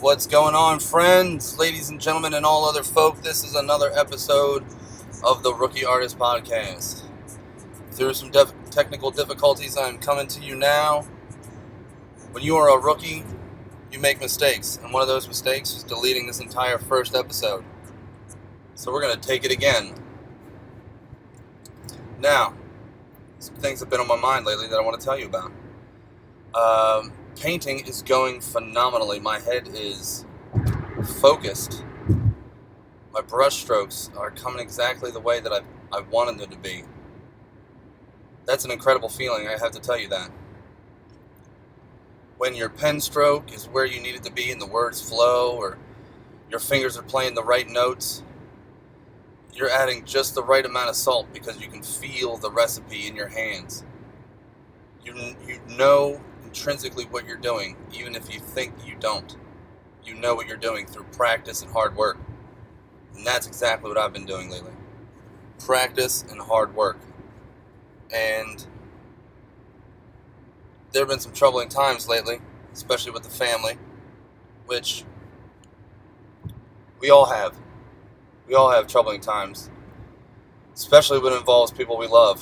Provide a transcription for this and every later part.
What's going on, friends, ladies and gentlemen, and all other folk? This is another episode of the RookiARTisT Podcast. Through some technical difficulties, I'm coming to you now. When you are a rookie, you make mistakes, and one of those mistakes is deleting this entire first episode. So we're going to take it again. Now, some things have been on my mind lately that I want to tell you about. Painting is going phenomenally. My head is focused. My brush strokes are coming exactly the way that I wanted them to be. That's an incredible feeling, I have to tell you that. When your pen stroke is where you need it to be and the words flow, or your fingers are playing the right notes, you're adding just the right amount of salt because you can feel the recipe in your hands. You know intrinsically what you're doing, even if you think you don't. You know what you're doing through practice and hard work. And that's exactly what I've been doing lately. Practice and hard work. And there have been some troubling times lately, especially with the family, which we all have. We all have troubling times, especially when it involves people we love.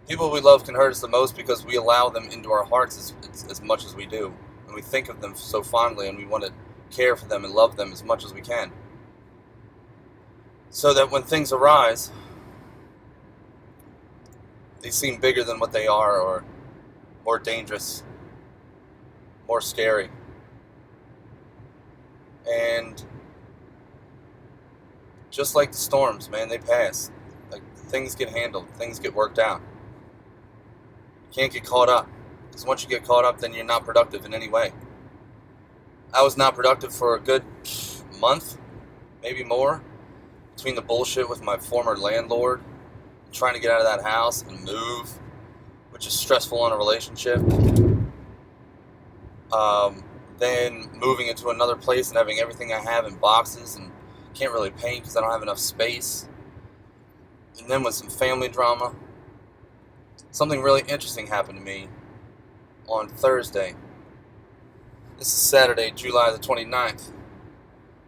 People we love can hurt us the most because we allow them into our hearts as much as we do. And we think of them so fondly, and we want to care for them and love them as much as we can. So that when things arise, they seem bigger than what they are, or more dangerous, more scary. And just like the storms, man, they pass. Like, things get handled, things get worked out. You can't get caught up, because once you get caught up, then you're not productive in any way. I was not productive for a good month, maybe more, between the bullshit with my former landlord, trying to get out of that house and move, which is stressful in a relationship. Then moving into another place and having everything I have in boxes and can't really paint because I don't have enough space. And then with some family drama. Something really interesting happened to me on Thursday. This is Saturday, July the 29th.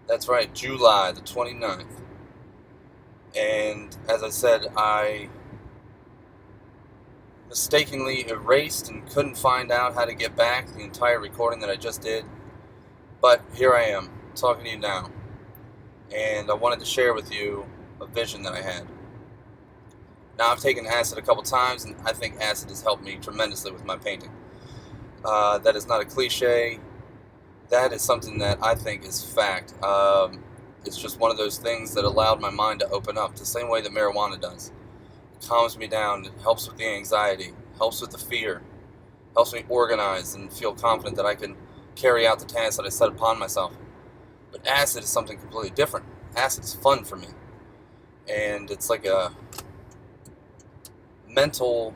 That's right, July the 29th. And as I said, I mistakenly erased and couldn't find out how to get back the entire recording that I just did. But here I am, talking to you now. And I wanted to share with you a vision that I had. Now, I've taken acid a couple times, and I think acid has helped me tremendously with my painting. That is not a cliche. That is something that I think is fact. It's just one of those things that allowed my mind to open up, the same way that marijuana does. It calms me down, it helps with the anxiety, helps with the fear, helps me organize and feel confident that I can carry out the tasks that I set upon myself. But acid is something completely different. Acid is fun for me. And it's like a mental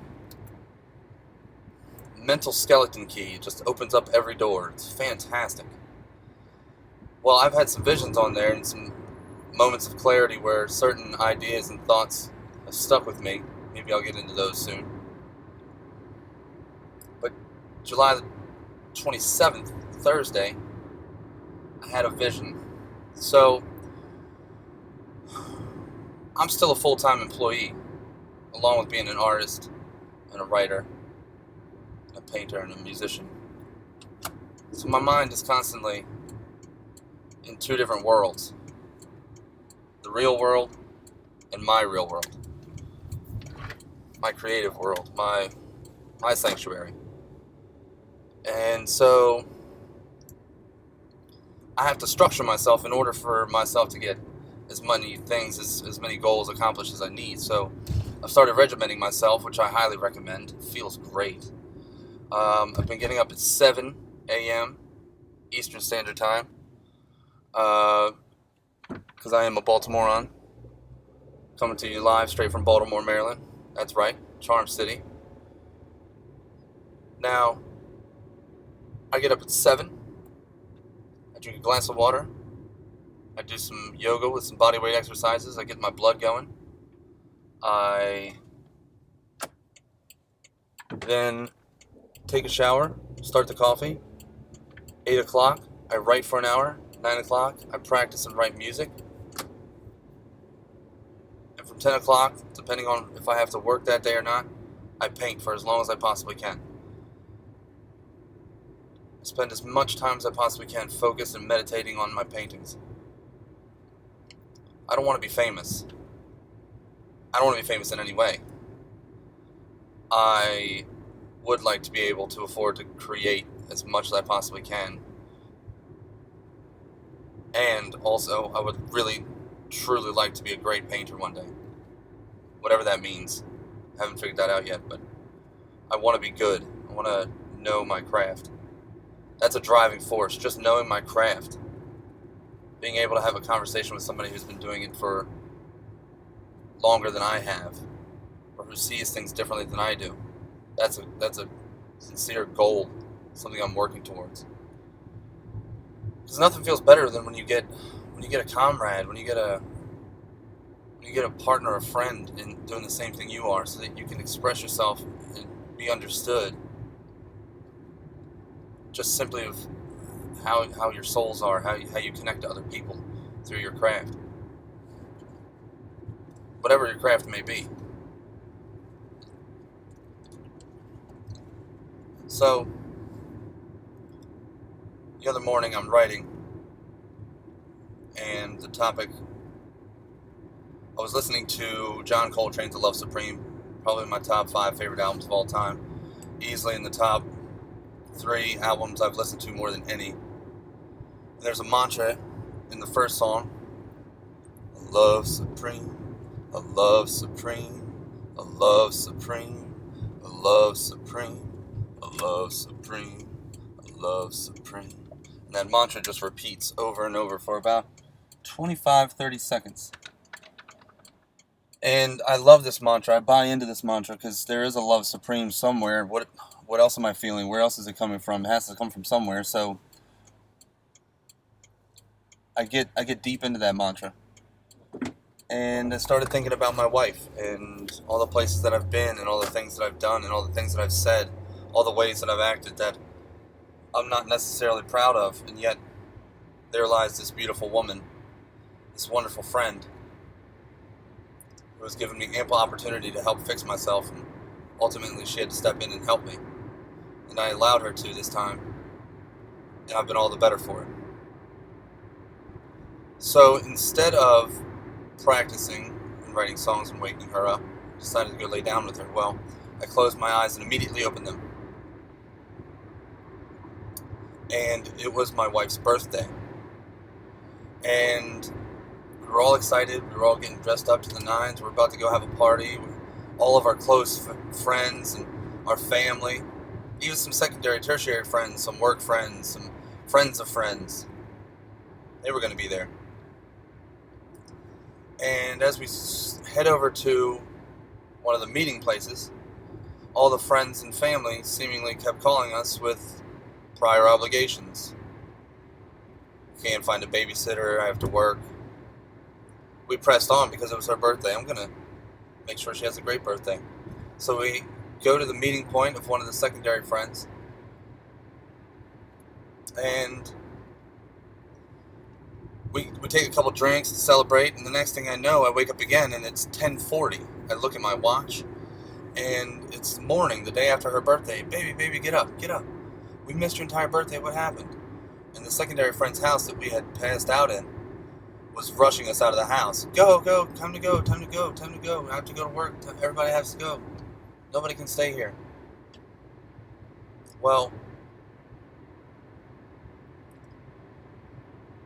skeleton key. It just opens up every door. It's fantastic. Well, I've had some visions on there and some moments of clarity where certain ideas and thoughts have stuck with me. Maybe I'll get into those soon. But July the 27th, Thursday, I had a vision. So, I'm still a full-time employee, along with being an artist and a writer, and a painter and a musician. So my mind is constantly in two different worlds. The real world and my real world. My creative world, my sanctuary. And so I have to structure myself in order for myself to get as many things, as many goals accomplished as I need. So I've started regimenting myself, which I highly recommend. It feels great. I've been getting up at 7 a.m. Eastern Standard Time, because I am a Baltimorean, coming to you live straight from Baltimore, Maryland. That's right, Charm City. Now, I get up at 7. I drink a glass of water. I do some yoga with some bodyweight exercises. I get my blood going. I then take a shower, start the coffee. 8 o'clock, I I write for an hour. 9 o'clock, I practice and write music. And from 10 o'clock, depending on if I have to work that day or not, I paint for as long as I possibly can. I spend as much time as I possibly can focused and meditating on my paintings. I don't want to be famous. I don't want to be famous in any way. I would like to be able to afford to create as much as I possibly can. And also, I would really, truly like to be a great painter one day. Whatever that means. I haven't figured that out yet, but I want to be good. I want to know my craft. That's a driving force, just knowing my craft. Being able to have a conversation with somebody who's been doing it for longer than I have, or who sees things differently than I do. That's a sincere goal, something I'm working towards. Because nothing feels better than when you get a comrade, when you get a partner, a friend, in doing the same thing you are, so that you can express yourself and be understood. Just simply of how your souls are, how you connect to other people through your craft, whatever your craft may be. So, the other morning I'm writing, and the topic, I was listening to John Coltrane's The Love Supreme, probably my top 5 favorite albums of all time, easily in the top 3 albums I've listened to more than any. And there's a mantra in the first song, a love supreme, a love supreme, a love supreme, a love supreme, a love supreme, a love supreme. And that mantra just repeats over and over for about 25-30 seconds. And I love this mantra. I buy into this mantra because there is a love supreme somewhere. What else am I feeling? Where else is it coming from? It has to come from somewhere. So I get deep into that mantra. And I started thinking about my wife and all the places that I've been and all the things that I've done and all the things that I've said, all the ways that I've acted that I'm not necessarily proud of. And yet there lies this beautiful woman, this wonderful friend, who has given me ample opportunity to help fix myself, and ultimately she had to step in and help me. And I allowed her to this time, and I've been all the better for it. So instead of practicing and writing songs and waking her up, I decided to go lay down with her. Well, I closed my eyes and immediately opened them. And it was my wife's birthday. And we were all excited. We were all getting dressed up to the nines. We're about to go have a party with all of our close friends and our family. Even some secondary, tertiary friends, some work friends, some friends of friends. They were going to be there. And as we head over to one of the meeting places, all the friends and family seemingly kept calling us with prior obligations. Can't find a babysitter, I have to work. We pressed on because it was her birthday. I'm going to make sure she has a great birthday. So we go to the meeting point of one of the secondary friends, and we take a couple drinks to celebrate, and the next thing I know, I wake up again, and it's 10:40. I look at my watch, and it's morning, the day after her birthday. Baby, get up. We missed your entire birthday. What happened? And the secondary friend's house that we had passed out in was rushing us out of the house. Go, time to go. I have to go to work. Everybody has to go. Nobody can stay here. Well,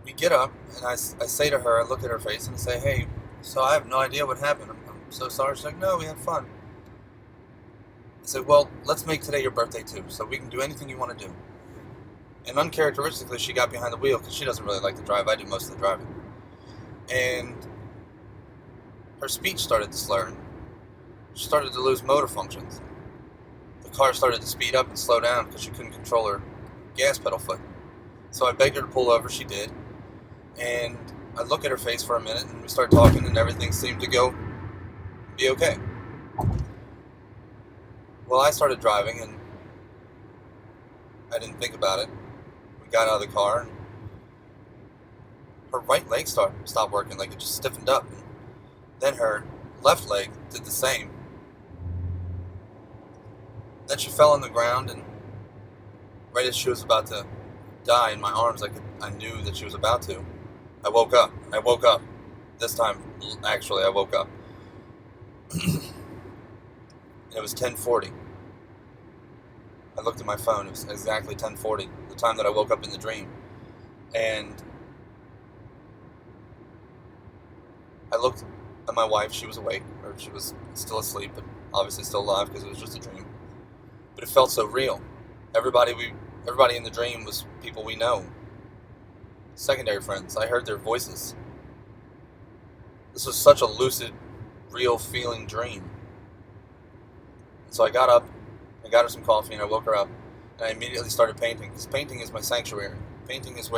we get up, and I say to her, I look at her face, and I say, hey, so I have no idea what happened. I'm so sorry. She's like, no, we had fun. I said, well, let's make today your birthday too, so we can do anything you want to do. And uncharacteristically, she got behind the wheel because she doesn't really like to drive. I do most of the driving. And her speech started to slur. She started to lose motor functions. The car started to speed up and slow down because she couldn't control her gas pedal foot. So I begged her to pull over. She did. And I look at her face for a minute, and we start talking, and everything seemed to be okay. Well, I started driving, and I didn't think about it. We got out of the car, and her right leg stopped working, like it just stiffened up. And then her left leg did the same. Then she fell on the ground, and right as she was about to die in my arms, I knew that she was about to. I woke up. This time, actually, I woke up. It was 10:40. I looked at my phone. It was exactly 10:40, the time that I woke up in the dream. And I looked at my wife. She was awake, or she was still asleep, but obviously still alive because it was just a dream. But it felt so real. Everybody in the dream was people we know. Secondary friends. I heard their voices. This was such a lucid, real feeling dream. So I got up, I got her some coffee, and I woke her up, and I immediately started painting, because painting is my sanctuary. Painting has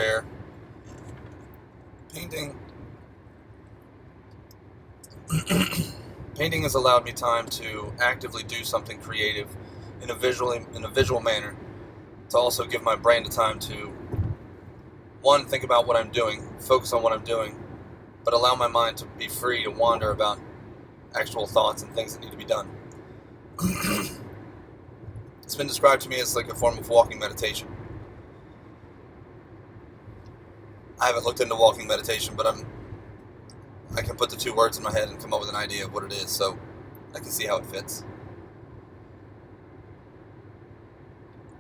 allowed me time to actively do something creative in a visual manner, to also give my brain the time to, one, think about what I'm doing, focus on what I'm doing, but allow my mind to be free to wander about actual thoughts and things that need to be done. It's been described to me as like a form of walking meditation. I haven't looked into walking meditation, but I can put the two words in my head and come up with an idea of what it is, so I can see how it fits.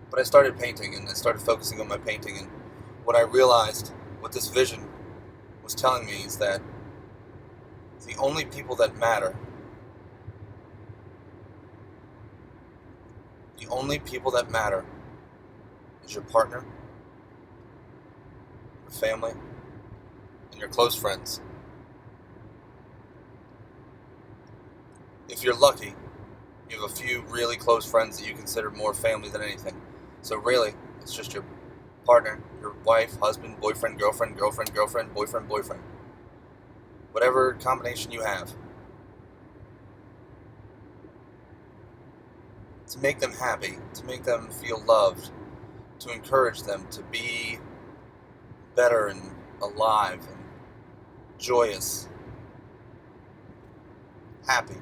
But I started painting, and I started focusing on my painting, and what I realized, what this vision was telling me, is that the only people that matter, is your partner, your family, and your close friends. If you're lucky, you have a few really close friends that you consider more family than anything. So really, it's just your partner, your wife, husband, boyfriend, girlfriend, boyfriend. Whatever combination you have. To make them happy, to make them feel loved, to encourage them to be better and alive and joyous, happy.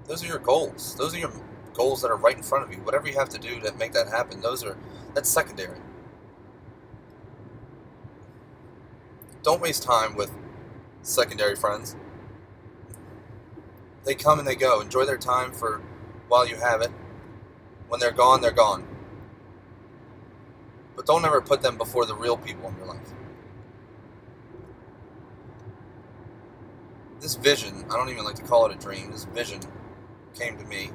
Those are your goals. Those are your goals that are right in front of you. Whatever you have to do to make that happen, that's secondary. Don't waste time with secondary friends. They come and they go. Enjoy their time for while you have it. When they're gone, they're gone. But don't ever put them before the real people in your life. This vision, I don't even like to call it a dream, this vision came to me.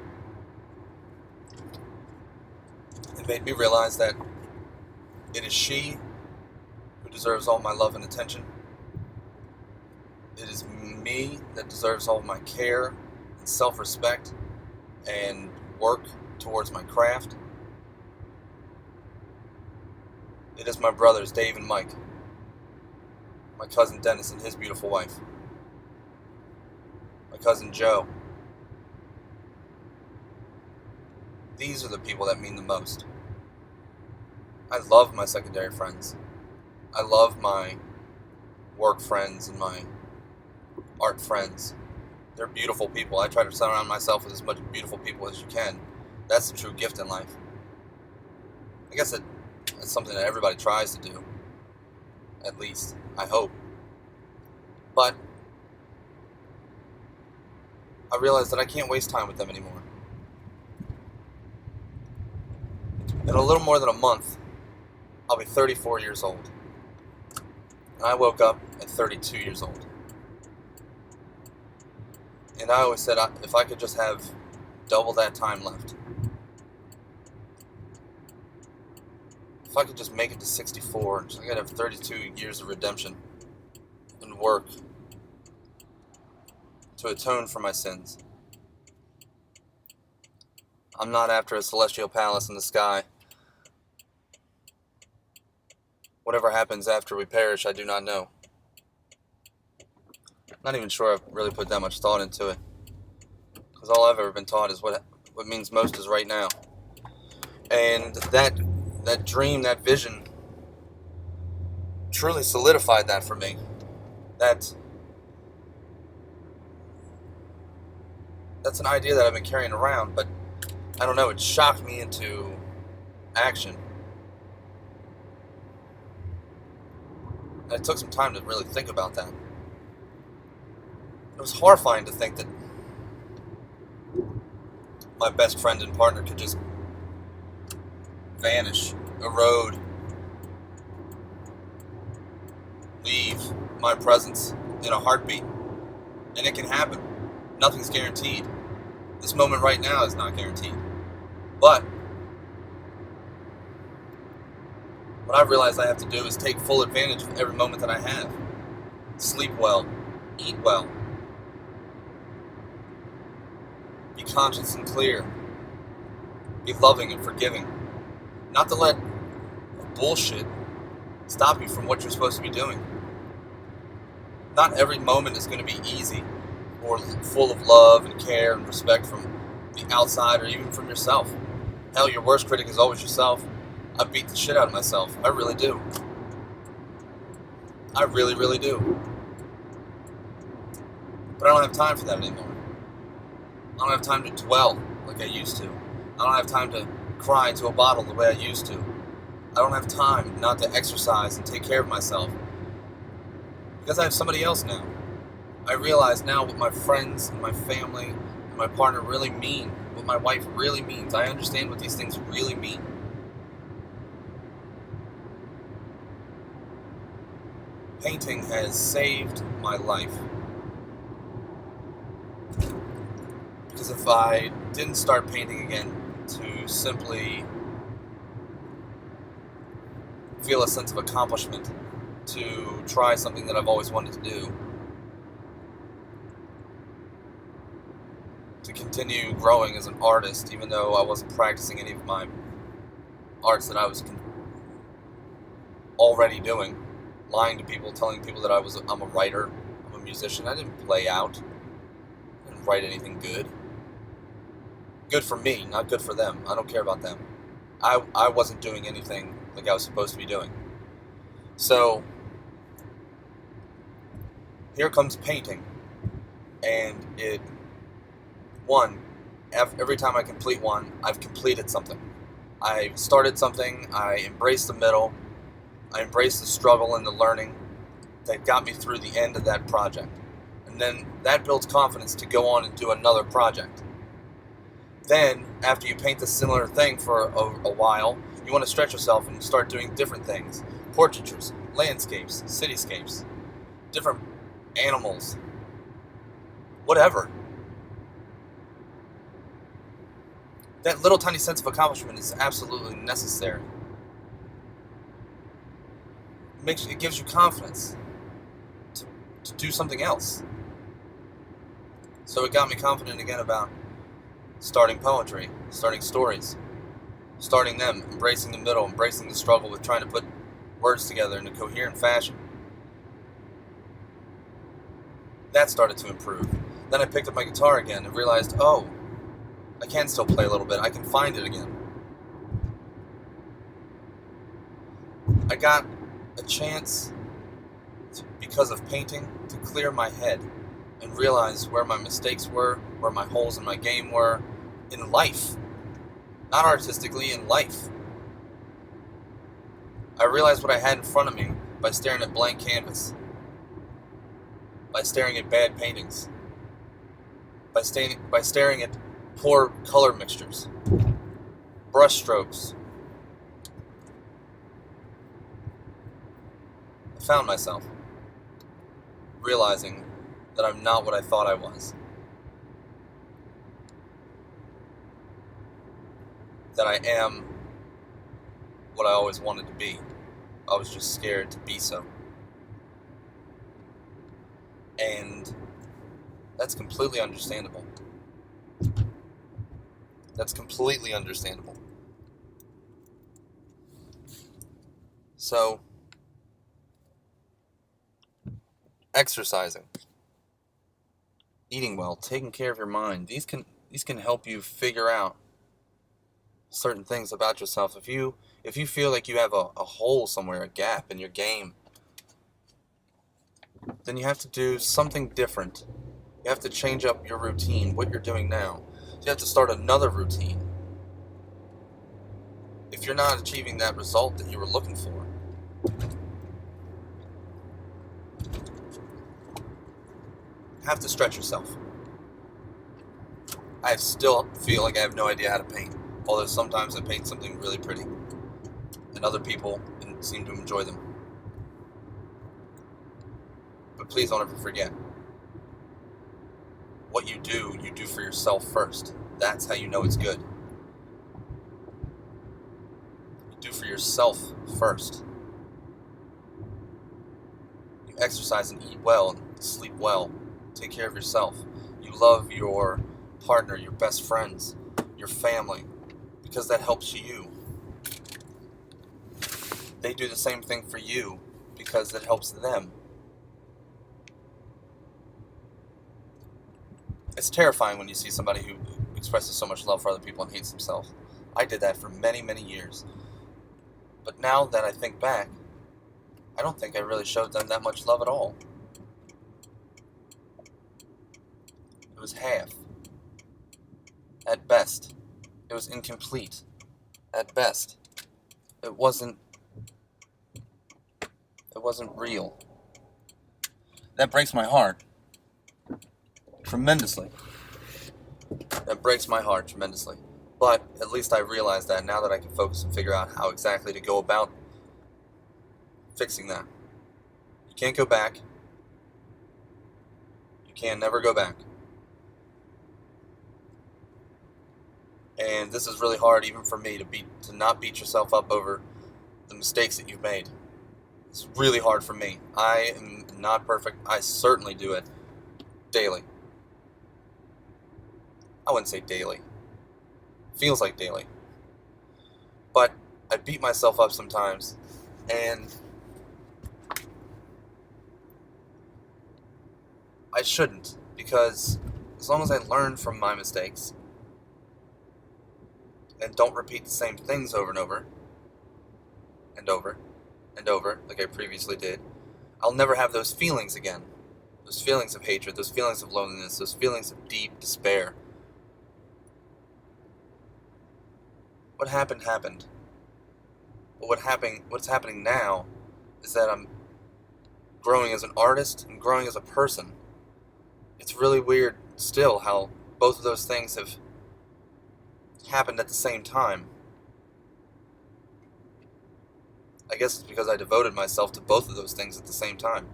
It made me realize that it is she who deserves all my love and attention. It is me that deserves all my care and self-respect and work towards my craft. It is my brothers, Dave and Mike, my cousin Dennis and his beautiful wife, my cousin Joe. These are the people that mean the most. I love my secondary friends. I love my work friends and my art friends. They're beautiful people. I try to surround myself with as much beautiful people as you can. That's the true gift in life. I guess it's something that everybody tries to do. At least, I hope. But I realized that I can't waste time with them anymore. In a little more than a month, I'll be 34 years old. And I woke up at 32 years old. And I always said if I could just have double that time left. If I could just make it to 64, I could have 32 years of redemption and work to atone for my sins. I'm not after a celestial palace in the sky. Whatever happens after we perish, I do not know. Not even sure I've really put that much thought into it. Because all I've ever been taught is what means most is right now. And that dream, that vision, truly solidified that for me. That's an idea that I've been carrying around, but I don't know, it shocked me into action. And it took some time to really think about that. It was horrifying to think that my best friend and partner could just vanish, erode, leave my presence in a heartbeat. And it can happen. Nothing's guaranteed. This moment right now is not guaranteed. But what I've realized I have to do is take full advantage of every moment that I have. Sleep well. Eat well. Be conscious and clear. Be loving and forgiving. Not to let bullshit stop you from what you're supposed to be doing. Not every moment is going to be easy or full of love and care and respect from the outside or even from yourself. Hell, your worst critic is always yourself. I beat the shit out of myself. I really do. I really, really do. But I don't have time for that anymore. I don't have time to dwell like I used to. I don't have time to cry into a bottle the way I used to. I don't have time not to exercise and take care of myself. Because I have somebody else now. I realize now what my friends and my family and my partner really mean. What my wife really means. I understand what these things really mean. Painting has saved my life. Because if I didn't start painting again to simply feel a sense of accomplishment, to try something that I've always wanted to do, to continue growing as an artist, even though I wasn't practicing any of my arts that I was already doing, lying to people, telling people that I'm a writer, I'm a musician. I didn't play out, I didn't write anything good. Good for me, not good for them. I don't care about them. I wasn't doing anything like I was supposed to be doing. So here comes painting, and every time I complete one, I've completed something. I started something, I embraced the middle, I embraced the struggle and the learning that got me through the end of that project. And then that builds confidence to go on and do another project. Then, after you paint the similar thing for a while, you want to stretch yourself and start doing different things. Portraitures, landscapes, cityscapes, different animals, whatever. That little tiny sense of accomplishment is absolutely necessary. It gives you confidence to do something else. So it got me confident again about starting poetry, starting stories, starting them, embracing the middle, embracing the struggle with trying to put words together in a coherent fashion. That started to improve. Then I picked up my guitar again and realized, oh, I can still play a little bit. I can find it again. I got a chance, because of painting, to clear my head and realize where my mistakes were, where my holes in my game were, in life. Not artistically, in life. I realized what I had in front of me by staring at blank canvas, by staring at bad paintings, by staring at poor color mixtures, brush strokes. I found myself realizing that I'm not what I thought I was. That I am what I always wanted to be. I was just scared to be so. And that's completely understandable. That's completely understandable. So, exercising, eating well, taking care of your mind, these can help you figure out certain things about yourself. If you feel like you have a hole somewhere, a gap in your game, then you have to do something different. You have to change up your routine, what you're doing now. So you have to start another routine. If you're not achieving that result that you were looking for, you have to stretch yourself. I still feel like I have no idea how to paint, although sometimes I paint something really pretty, and other people seem to enjoy them. But please don't ever forget, what you do for yourself first. That's how you know it's good. You do for yourself first. You exercise and eat well and sleep well. Take care of yourself. You love your partner, your best friends, your family, because that helps you. They do the same thing for you because it helps them. It's terrifying when you see somebody who expresses so much love for other people and hates themselves. I did that for many, many years. But now that I think back, I don't think I really showed them that much love at all. It was half. At best. It was incomplete. At best. It wasn't real. That breaks my heart. Tremendously. That breaks my heart tremendously. But at least I realize that now that I can focus and figure out how exactly to go about fixing that. You can't go back. You can never go back. And this is really hard even for me to not beat yourself up over the mistakes that you've made. It's really hard for me. I am not perfect. I certainly do it daily. I wouldn't say daily. Feels like daily. But I beat myself up sometimes, and I shouldn't, because as long as I learn from my mistakes and don't repeat the same things over and over and over and over like I previously did, I'll never have those feelings again. Those feelings of hatred, those feelings of loneliness, those feelings of deep despair. What happened, happened. But what's happening now is that I'm growing as an artist and growing as a person. It's really weird still how both of those things have happened at the same time. I guess it's because I devoted myself to both of those things at the same time.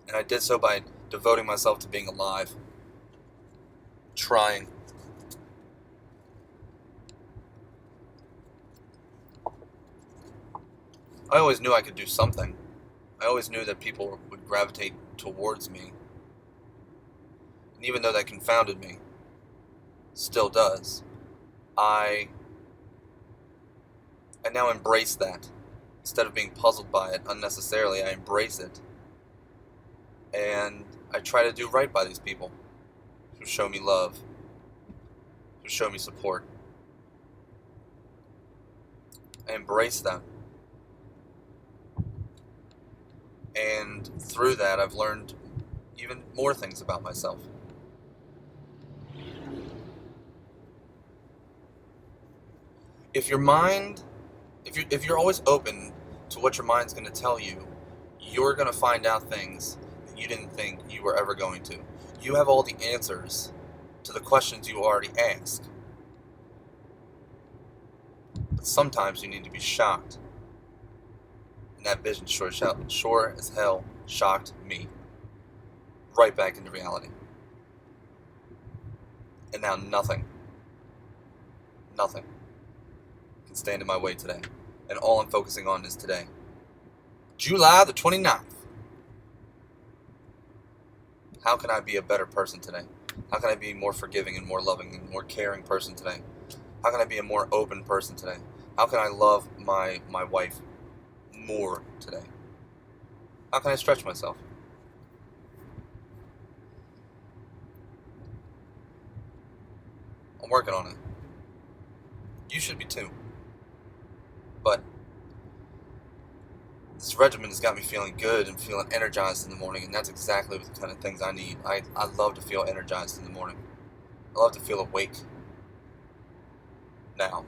And I did so by devoting myself to being alive. Trying. I always knew I could do something. I always knew that people would gravitate towards me. And even though that confounded me, still does, I now embrace that. Instead of being puzzled by it unnecessarily, I embrace it. And I try to do right by these people who show me love, who show me support. I embrace them. And through that, I've learned even more things about myself. If you're always open to what your mind's going to tell you, you're going to find out things that you didn't think you were ever going to. You have all the answers to the questions you already asked. But sometimes you need to be shocked. And that vision sure as hell shocked me. Right back into reality. And now nothing can stand in my way today. And all I'm focusing on is today. July the 29th. How can I be a better person today? How can I be more forgiving and more loving and more caring person today? How can I be a more open person today? How can I love my wife more today? How can I stretch myself? I'm working on it. You should be too. But this regimen has got me feeling good and feeling energized in the morning, and that's exactly the kind of things I need. I love to feel energized in the morning. I love to feel awake now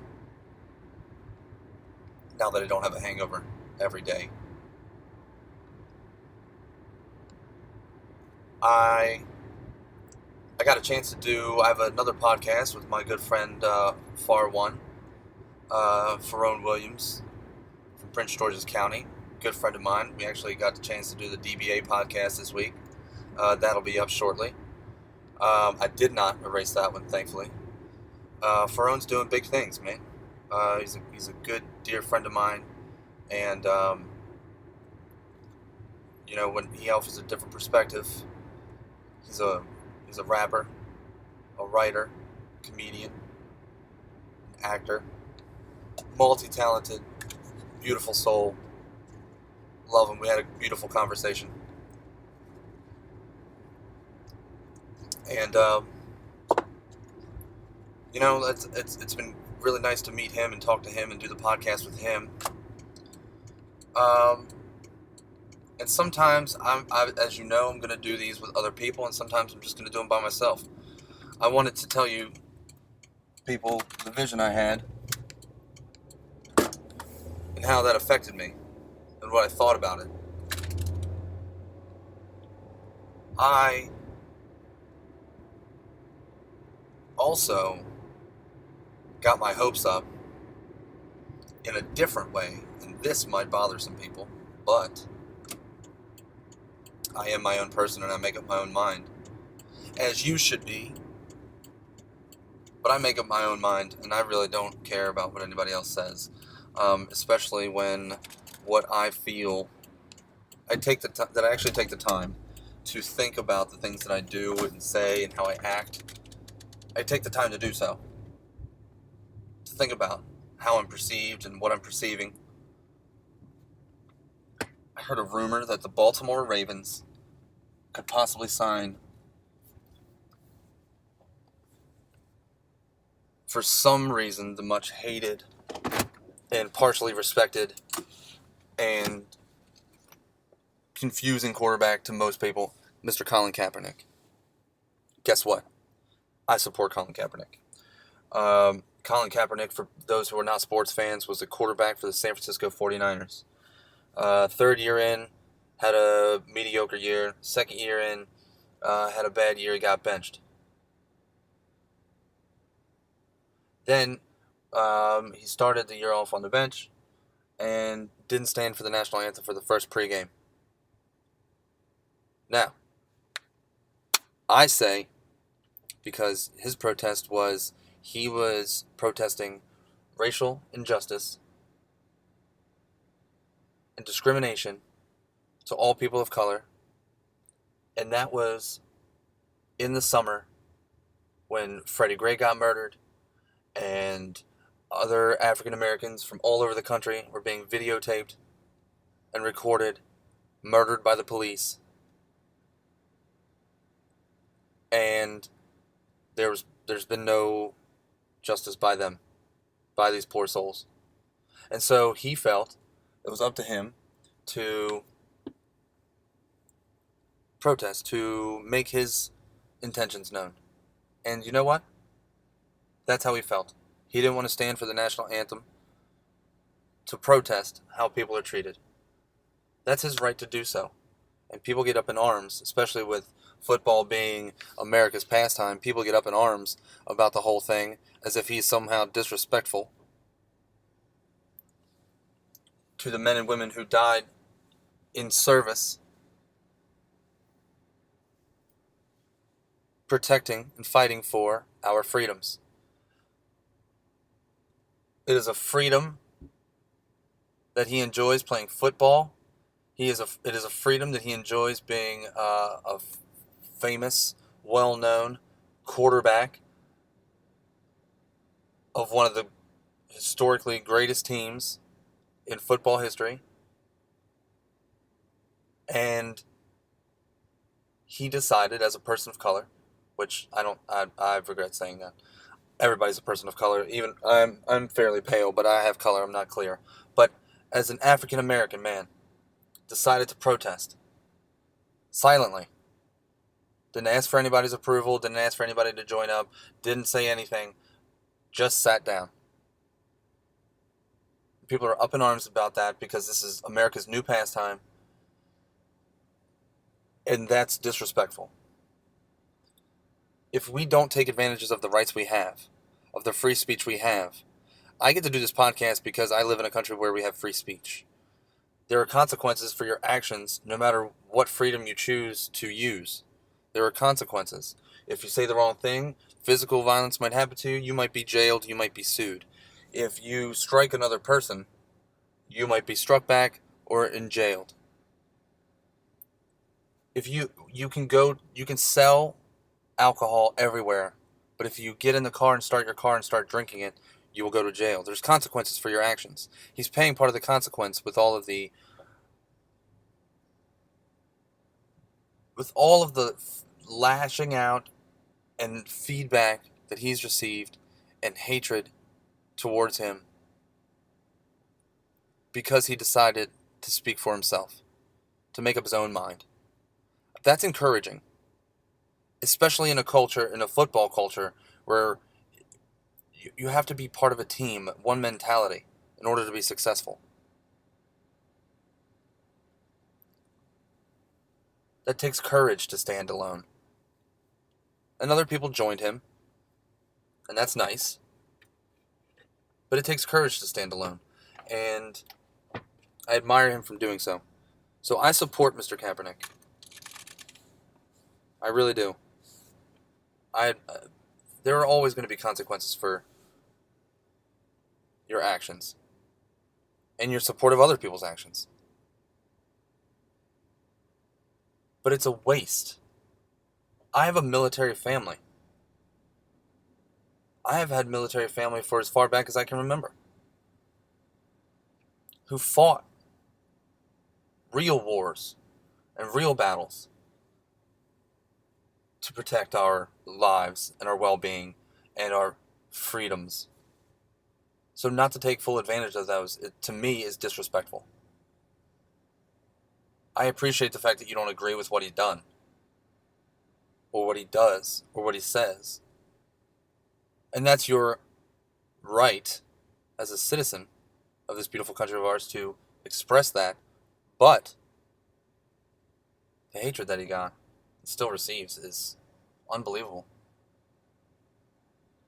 that I don't have a hangover every day. I got a chance to I have another podcast with my good friend Far One, Ferone Williams from Prince George's County, good friend of mine. We actually got the chance to do the DBA podcast this week. That'll be up shortly. I did not erase that one, thankfully. Ferone's doing big things, man. He's a good, dear friend of mine, and when he offers a different perspective, he's a rapper, a writer, comedian, actor, multi-talented, beautiful soul. Love him. We had a beautiful conversation, and it's been really nice to meet him and talk to him and do the podcast with him. And sometimes as you know, I'm going to do these with other people, and sometimes I'm just going to do them by myself. I wanted to tell you, people, the vision I had and how that affected me and what I thought about it. I also got my hopes up in a different way, and this might bother some people, but I am my own person and I make up my own mind, as you should be. But I make up my own mind, and I really don't care about what anybody else says, especially when what I feel, I actually take the time to think about the things that I do and say and how I act. I take the time to do so, to think about how I'm perceived and what I'm perceiving. I heard a rumor that the Baltimore Ravens could possibly sign, for some reason, the much hated and partially respected and confusing quarterback to most people, Mr. Colin Kaepernick. Guess what? I support Colin Kaepernick. Colin Kaepernick, for those who are not sports fans, was a quarterback for the San Francisco 49ers. Third year in, had a mediocre year. Second year in, had a bad year. He got benched. Then he started the year off on the bench and didn't stand for the national anthem for the first pregame. Now, I say, because his protest was, he was protesting racial injustice and discrimination to all people of color, and that was in the summer when Freddie Gray got murdered and other African Americans from all over the country were being videotaped and recorded, murdered by the police, and there's been no justice by them, by these poor souls. And so he felt it was up to him to protest, to make his intentions known. And you know what? That's how he felt. He didn't want to stand for the national anthem to protest how people are treated. That's his right to do so. And people get up in arms, especially with football being America's pastime. People get up in arms about the whole thing as if he's somehow disrespectful to the men and women who died in service, protecting and fighting for our freedoms. It is a freedom that he enjoys playing football. It is a freedom that he enjoys being a famous, well-known quarterback of one of the historically greatest teams in football history. And he decided, as a person of color, which I regret saying that. Everybody's a person of color. Even I'm fairly pale, but I have color. I'm not clear. But as an African American man, decided to protest silently. Didn't ask for anybody's approval, didn't ask for anybody to join up, didn't say anything, just sat down. People are up in arms about that because this is America's new pastime, and that's disrespectful. If we don't take advantages of the rights we have, of the free speech we have, I get to do this podcast because I live in a country where we have free speech. There are consequences for your actions no matter what freedom you choose to use. There are consequences. If you say the wrong thing, physical violence might happen to you. You might be jailed. You might be sued. If you strike another person, you might be struck back or jailed. If you can sell alcohol everywhere, but if you get in the car and start your car and start drinking it, you will go to jail. There's consequences for your actions. He's paying part of the consequence with all of the lashing out and feedback that he's received and hatred towards him because he decided to speak for himself, to make up his own mind. That's encouraging, especially in a football culture, where you have to be part of a team, one mentality, in order to be successful. That takes courage to stand alone. And other people joined him, and that's nice. But it takes courage to stand alone, and I admire him for doing so. So I support Mr. Kaepernick. I really do. There are always going to be consequences for your actions and your support of other people's actions. But it's a waste. I have a military family. I have had military family for as far back as I can remember, who fought real wars and real battles to protect our lives and our well-being and our freedoms. So not to take full advantage of those, to me, is disrespectful. I appreciate the fact that you don't agree with what he's done, or what he does, or what he says. And that's your right as a citizen of this beautiful country of ours to express that. But the hatred that he got and still receives is unbelievable.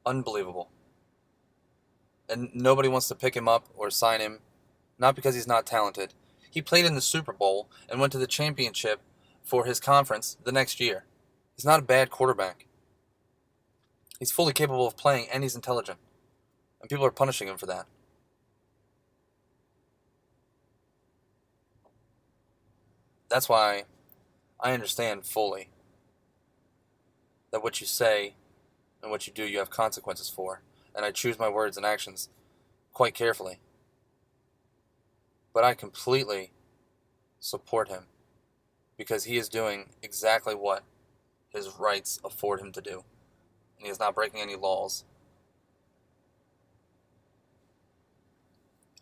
Unbelievable. And nobody wants to pick him up or sign him, not because he's not talented. He played in the Super Bowl and went to the championship for his conference the next year. He's not a bad quarterback. He's fully capable of playing, and he's intelligent. And people are punishing him for that. That's why I understand fully that what you say and what you do, you have consequences for. And I choose my words and actions quite carefully. But I completely support him because he is doing exactly what his rights afford him to do. And he is not breaking any laws.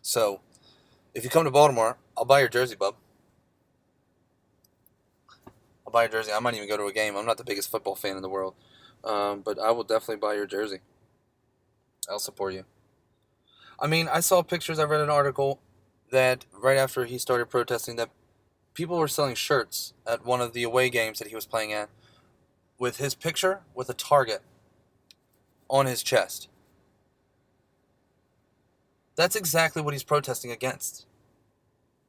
So, if you come to Baltimore, I'll buy your jersey, bub. I'll buy your jersey. I might even go to a game. I'm not the biggest football fan in the world. But I will definitely buy your jersey. I'll support you. I mean, I saw pictures, I read an article that right after he started protesting, that people were selling shirts at one of the away games that he was playing at with his picture with a target on his chest. That's exactly what he's protesting against.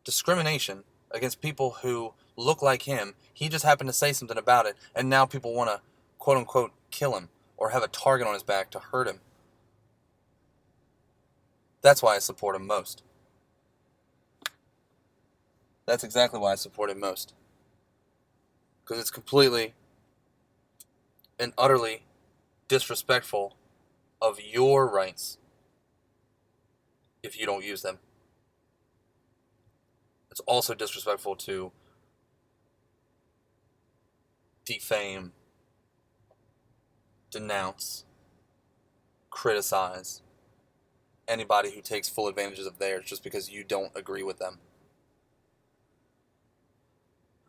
Discrimination against people who look like him. He just happened to say something about it, and now people want to, quote-unquote, kill him or have a target on his back to hurt him. That's why I support him most. That's exactly why I support him most. Because it's completely and utterly disrespectful of your rights if you don't use them. It's also disrespectful to defame, denounce, criticize anybody who takes full advantages of theirs just because you don't agree with them.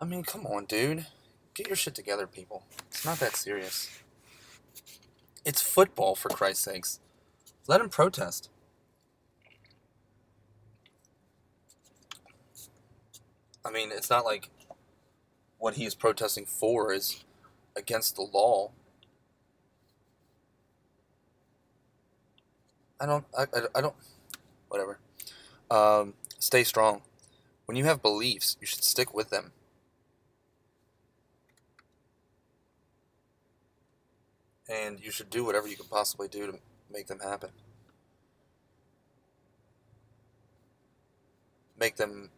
I mean, come on, dude. Get your shit together, people. It's not that serious. It's football, for Christ's sakes. Let him protest. I mean, it's not like what he is protesting for is against the law. I don't, whatever. Stay strong. When you have beliefs, you should stick with them. And you should do whatever you can possibly do to make them happen. Make them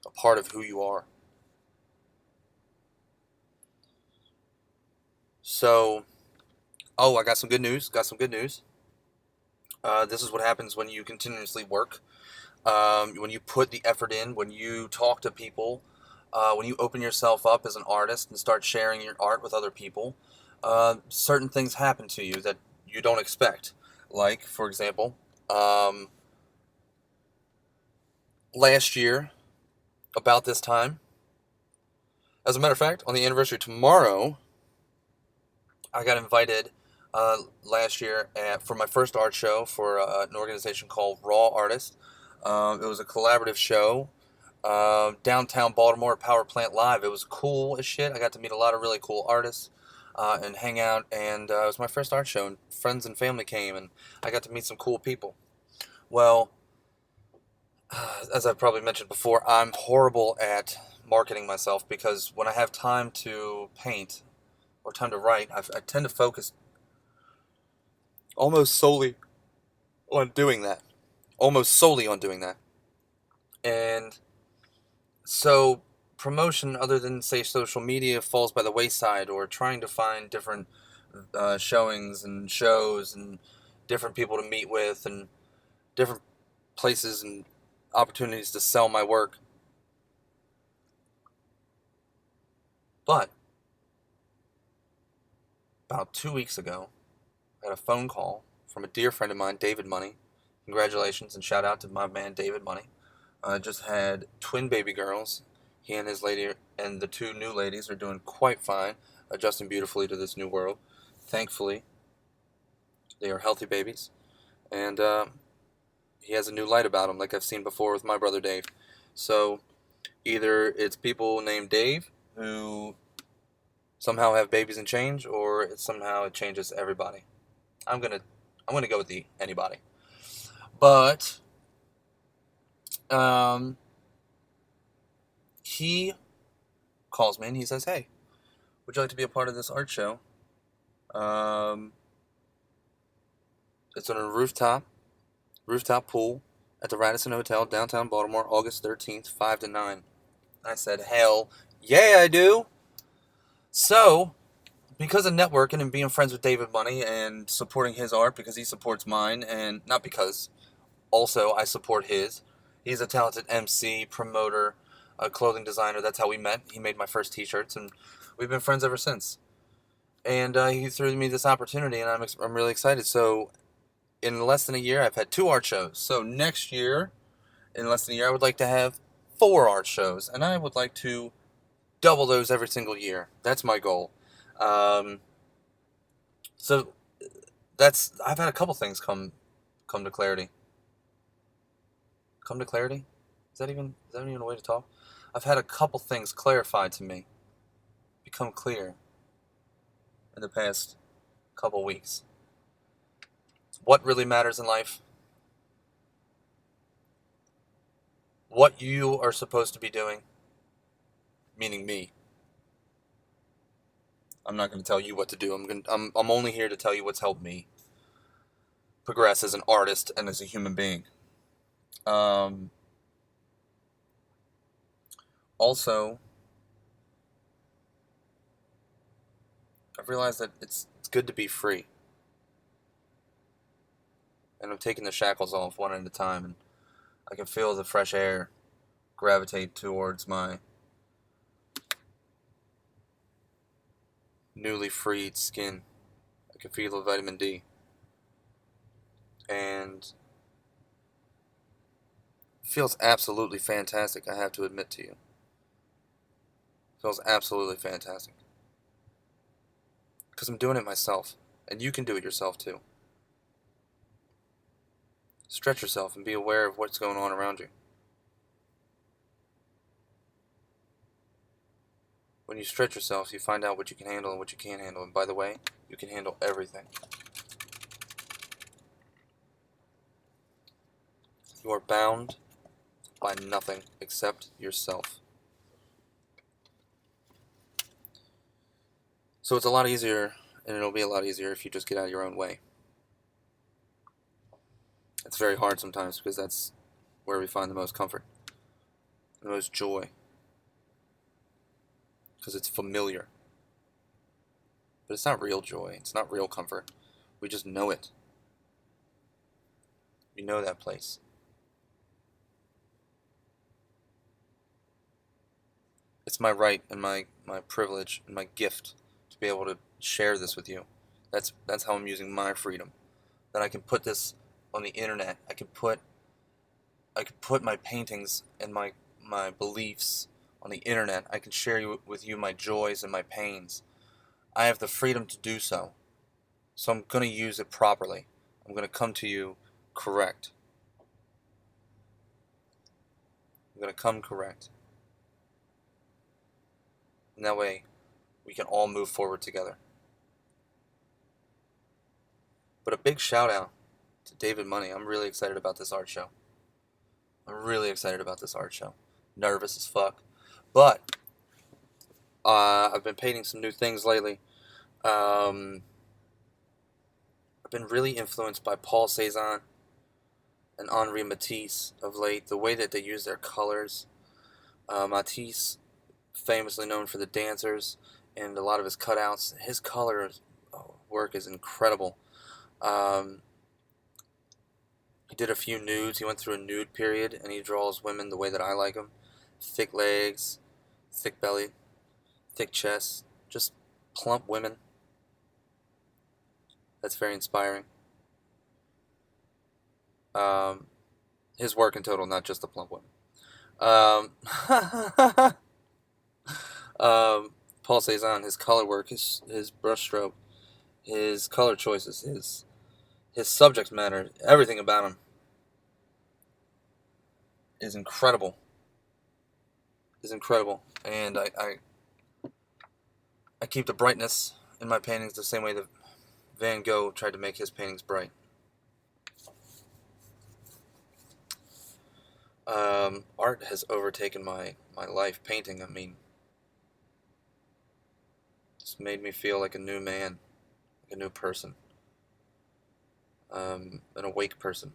a part of who you are. So, I got some good news. This is what happens when you continuously work. When you put the effort in, when you talk to people, when you open yourself up as an artist and start sharing your art with other people, certain things happen to you that you don't expect. Like, for example, last year, about this time, as a matter of fact, on the anniversary tomorrow, I got invited last year for my first art show for an organization called RookiARTisT. It was a collaborative show downtown Baltimore at Power Plant Live. It was cool as shit. I got to meet a lot of really cool artists and hang out, and it was my first art show, and friends and family came, and I got to meet some cool people. Well, as I've probably mentioned before, I'm horrible at marketing myself because when I have time to paint or time to write, I tend to focus almost solely on doing that. Almost solely on doing that. And so promotion other than, say, social media falls by the wayside, or trying to find different showings and shows and different people to meet with and different places and opportunities to sell my work. But about 2 weeks ago, I got a phone call from a dear friend of mine, David Money. Congratulations and shout out to my man David Money. Just had twin baby girls. He and his lady and the two new ladies are doing quite fine, adjusting beautifully to this new world. Thankfully, they are healthy babies, and he has a new light about him, like I've seen before with my brother Dave. So either it's people named Dave who somehow have babies and change, or it changes everybody. I'm gonna go with the anybody. But he calls me and he says, "Hey, would you like to be a part of this art show? It's on a rooftop pool at the Radisson Hotel, downtown Baltimore, August 13th, 5 to 9. I said, hell yeah, I do. So, because of networking and being friends with David Money and supporting his art because he supports mine, and not because, also I support his. He's a talented MC, promoter, a clothing designer. That's how we met. He made my first t-shirts, and we've been friends ever since. And he threw me this opportunity, and I'm really excited. So, in less than a year, I've had 2 art shows. So next year, in less than a year, I would like to have 4 art shows, and I would like to double those every single year. That's my goal. So I've had a couple things come to clarity. Come to clarity? Is that even a way to talk? I've had a couple things clarified to me, become clear in the past couple weeks. What really matters in life? What you are supposed to be doing, meaning me. I'm not going to tell you what to do. I'm only here to tell you what's helped me progress as an artist and as a human being. Also, I've realized that it's good to be free. And I'm taking the shackles off one at a time, and I can feel the fresh air gravitate towards my newly freed skin. I can feel the vitamin D. And it feels absolutely fantastic, I have to admit to you. feels absolutely fantastic. Because I'm doing it myself. And you can do it yourself too. Stretch yourself and be aware of what's going on around you. When you stretch yourself, you find out what you can handle and what you can't handle. And by the way, you can handle everything. You are bound by nothing except yourself. So it's a lot easier, and it'll be a lot easier if you just get out of your own way. It's very hard sometimes because that's where we find the most comfort, the most joy, because it's familiar. But it's not real joy. It's not real comfort. We just know it. We know that place. It's my right and my privilege and my gift to be able to share this with you. That's how I'm using my freedom. That I can put this on the internet. I can put my paintings and my beliefs on the internet. I can share with you my joys and my pains. I have the freedom to do so. So I'm going to use it properly. I'm going to come to you correct. I'm going to come correct. And that way, we can all move forward together. But a big shout out to David Money. I'm really excited about this art show. Nervous as fuck. But I've been painting some new things lately. I've been really influenced by Paul Cézanne and Henri Matisse of late. The way that they use their colors. Matisse, famously known for the dancers and a lot of his cutouts. His color work is incredible. He did a few nudes. He went through a nude period, and he draws women the way that I like them. Thick legs, thick belly, thick chest, just plump women. That's very inspiring. His work in total, not just the plump women. Paul Cézanne, his color work, his brushstroke, his color choices, his subject matter, everything about him is incredible. And I keep the brightness in my paintings the same way that Van Gogh tried to make his paintings bright. Art has overtaken my life. Painting, I mean, it's made me feel like a new man, like a new person, an awake person,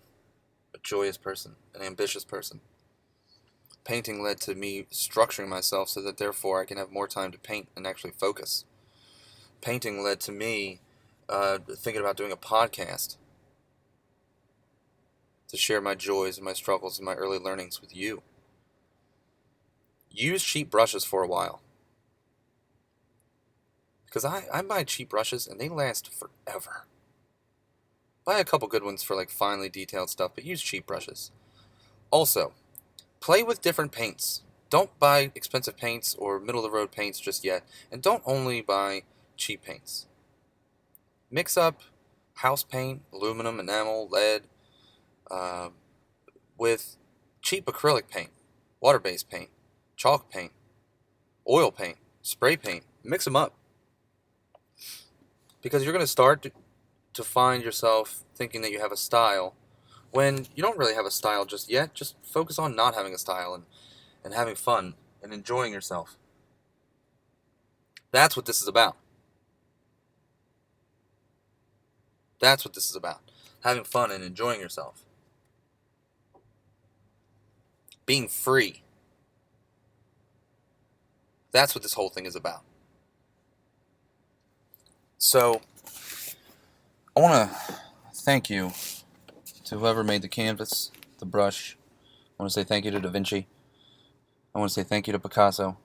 a joyous person, an ambitious person. Painting led to me structuring myself so that therefore I can have more time to paint and actually focus. Painting led to me thinking about doing a podcast to share my joys and my struggles and my early learnings with you. Use cheap brushes for a while. Because I buy cheap brushes and they last forever. Buy a couple good ones for like finely detailed stuff, but use cheap brushes. Also, play with different paints. Don't buy expensive paints or middle-of-the-road paints just yet. And don't only buy cheap paints. Mix up house paint, aluminum, enamel, lead, with cheap acrylic paint, water-based paint, chalk paint, oil paint, spray paint. Mix them up. Because you're going to start to find yourself thinking that you have a style when you don't really have a style just yet. Just focus on not having a style and having fun and enjoying yourself. That's what this is about. Having fun and enjoying yourself. Being free. That's what this whole thing is about. So, I want to thank you to whoever made the canvas, the brush. I want to say thank you to Da Vinci. I want to say thank you to Picasso.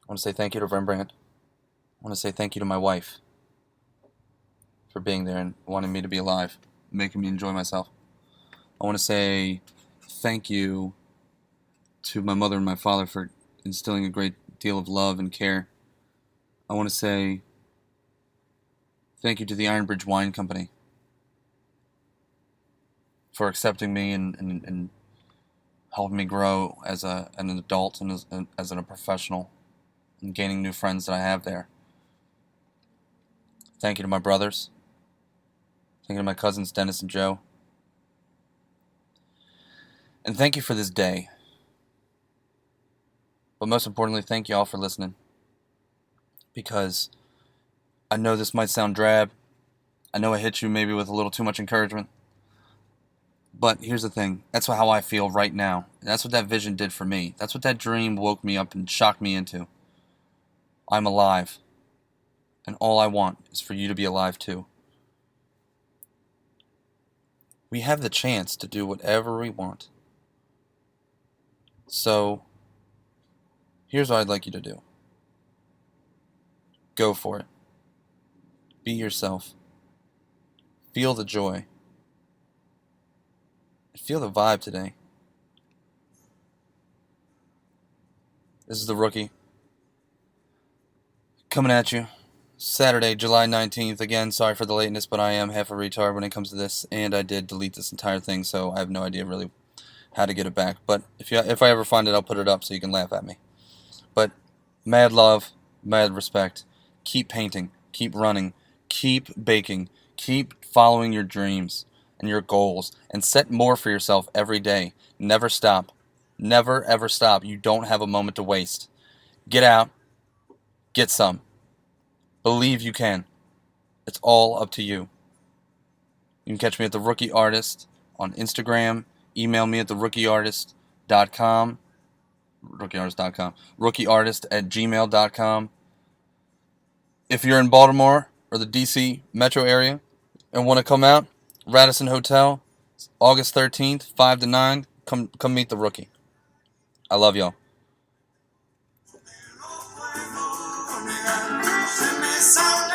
I want to say thank you to Rembrandt. I want to say thank you to my wife for being there and wanting me to be alive, making me enjoy myself. I want to say thank you to my mother and my father for instilling a great deal of love and care. I want to say thank you to the Ironbridge Wine Company for accepting me and helping me grow as an adult and as a professional, and gaining new friends that I have there. Thank you to my brothers. Thank you to my cousins Dennis and Joe. And thank you for this day. But most importantly, thank you all for listening. Because I know this might sound drab. I know I hit you maybe with a little too much encouragement. But here's the thing. That's how I feel right now. And that's what that vision did for me. That's what that dream woke me up and shocked me into. I'm alive. And all I want is for you to be alive too. We have the chance to do whatever we want. So, here's what I'd like you to do. Go for it. Be yourself. Feel the joy. Feel the vibe today. This is the Rookie. Coming at you. Saturday, July 19th. Again, sorry for the lateness, but I am half a retard when it comes to this, and I did delete this entire thing, so I have no idea really how to get it back. But if I ever find it, I'll put it up so you can laugh at me. But mad love, mad respect. Keep painting, keep running, keep baking, keep following your dreams and your goals, and set more for yourself every day. Never stop. Never, ever stop. You don't have a moment to waste. Get out. Get some. Believe you can. It's all up to you. You can catch me at the RookiARTisT on Instagram. Email me at RookiARtist.com. RookiARtist@gmail.com. If you're in Baltimore or the DC metro area and want to come out, Radisson Hotel, August 13th, 5 to 9. Come meet the Rookie. I love y'all. Send me some